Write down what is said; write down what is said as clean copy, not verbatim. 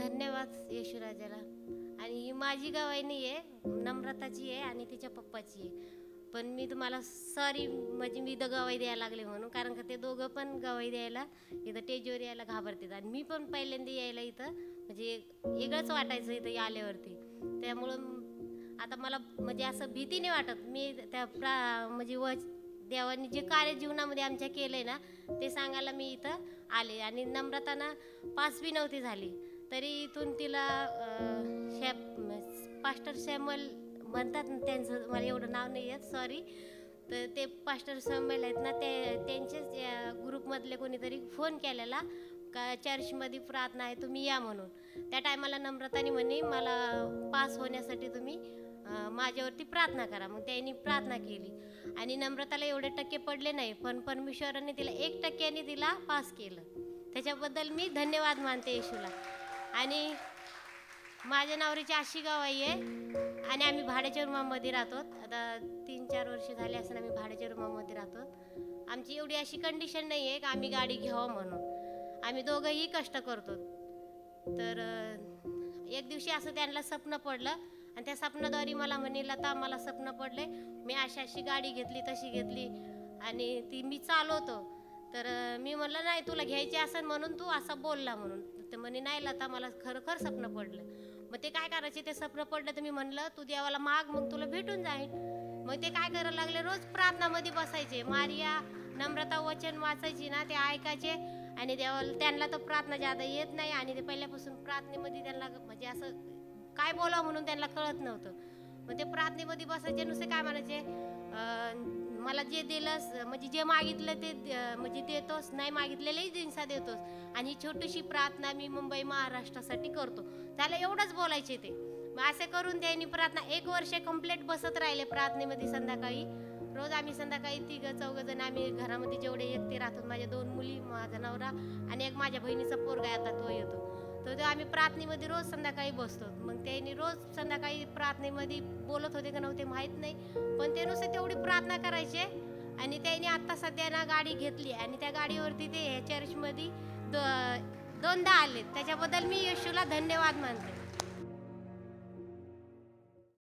धन्यवाद येशूराजाला. आणि ही माझी गवाही नाही आहे, नम्रताची आहे आणि तिच्या पप्पाची आहे. पण मी तुम्हाला सॉरी, म्हणजे मी इथं गवाही द्यायला लागले म्हणून, कारण का ते दोघं पण गवाही द्यायला इथं टेजवर यायला घाबरतात आणि मी पण पहिल्यांदा यायला इथं म्हणजे वेगळंच वाटायचं इथं आल्यावरती. त्यामुळं आता मला म्हणजे असं भीती नाही वाटत. मी त्या म्हणजे देवाने जे कार्य जीवनामध्ये आमच्या केलं आहे ना ते सांगायला मी इथं आले. आणि नम्रताना 5वी नव्हती झाली तरी इथून तिला पास्टर सॅम्युअल म्हणतात ना, त्यांचं मला एवढं नाव नाही आहे, सॉरी. तर ते पास्टर सॅम्युअल आहेत ना, त्यांच्याच ग्रुपमधले कोणीतरी फोन केलेला का चर्चमध्ये प्रार्थना आहे, तुम्ही या म्हणून. त्या टायमाला नम्रताने म्हणे मला पास होण्यासाठी तुम्ही माझ्यावरती प्रार्थना करा. मग त्यांनी प्रार्थना केली आणि नम्रताला एवढे टक्के पडले नाही, पण परमेश्वराने तिला 1% तिला पास केलं. त्याच्याबद्दल मी धन्यवाद मानते येशूला. आणि माझ्या नवऱ्याची अशी गवाही आहे आणि आम्ही भाड्याच्या रूमामध्ये राहतो. आता 3-4 वर्ष झाले असं आम्ही भाड्याच्या रूमामध्ये राहतो. आमची एवढी अशी कंडिशन नाही आहे का आम्ही गाडी घ्यावं म्हणून. आम्ही दोघंही कष्ट करतो. तर एक दिवशी असं त्यांना स्वप्न पडलं आणि त्या स्वप्नाद्वारे मला म्हणे, लता मला स्वप्न पडले, मी अशी गाडी घेतली तशी घेतली आणि ती मी चालवतो. तर मी म्हणलं नाही तुला घ्यायची असेल म्हणून तू असा बोलला म्हणून. तर म्हणे नाही लता मला खरं स्वप्न पडलं. मग ते काय करायचे, ते स्वप्न पडलं तर मी म्हणलं तू देवाला माग, मग तुला भेटून जाईल. मग ते काय करायला लागले, रोज प्रार्थनामध्ये बसायचे. मारिया नम्रता वचन वाचायची ना, ते ऐकायचे आणि देवाला त्यांना तर प्रार्थना जादा येत नाही आणि ते पहिल्यापासून प्रार्थनेमध्ये त्यांना म्हणजे असं काय बोलावं म्हणून त्यांना कळत नव्हतं. मग ते प्रार्थनेमध्ये बसायचे, नुसते काय म्हणायचे, मला जे दिलंस म्हणजे जे मागितलं ते म्हणजे देतोस, नाही मागितलेलेही दिनसा देतोस. आणि ही छोटीशी प्रार्थना मी मुंबई महाराष्ट्रासाठी करतो. त्याला एवढंच बोलायचे ते. मग असे करून त्यांनी प्रार्थना 1 वर्ष कंप्लीट बसत राहिले प्रार्थनेमध्ये. संध्याकाळी रोज आम्ही संध्याकाळी 3-4 जण आम्ही घरामध्ये जेवढे एकटे राहतो, माझ्या 2 मुली, माझा नवरा आणि एक माझ्या बहिणीचा पोरगा आता तो येतो. तर आम्ही प्रार्थनेमध्ये रोज संध्याकाळी बसतो. मग त्यांनी रोज संध्याकाळी प्रार्थनेमध्ये बोलत होते का नव्हते माहीत नाही, पण ते नुसते तेवढी प्रार्थना करायचे. आणि त्यांनी आत्ता सध्या ना गाडी घेतली आणि त्या गाडीवरती ते ह्या चर्चमध्ये 2दा आले. त्याच्याबद्दल मी येशूला धन्यवाद मानते.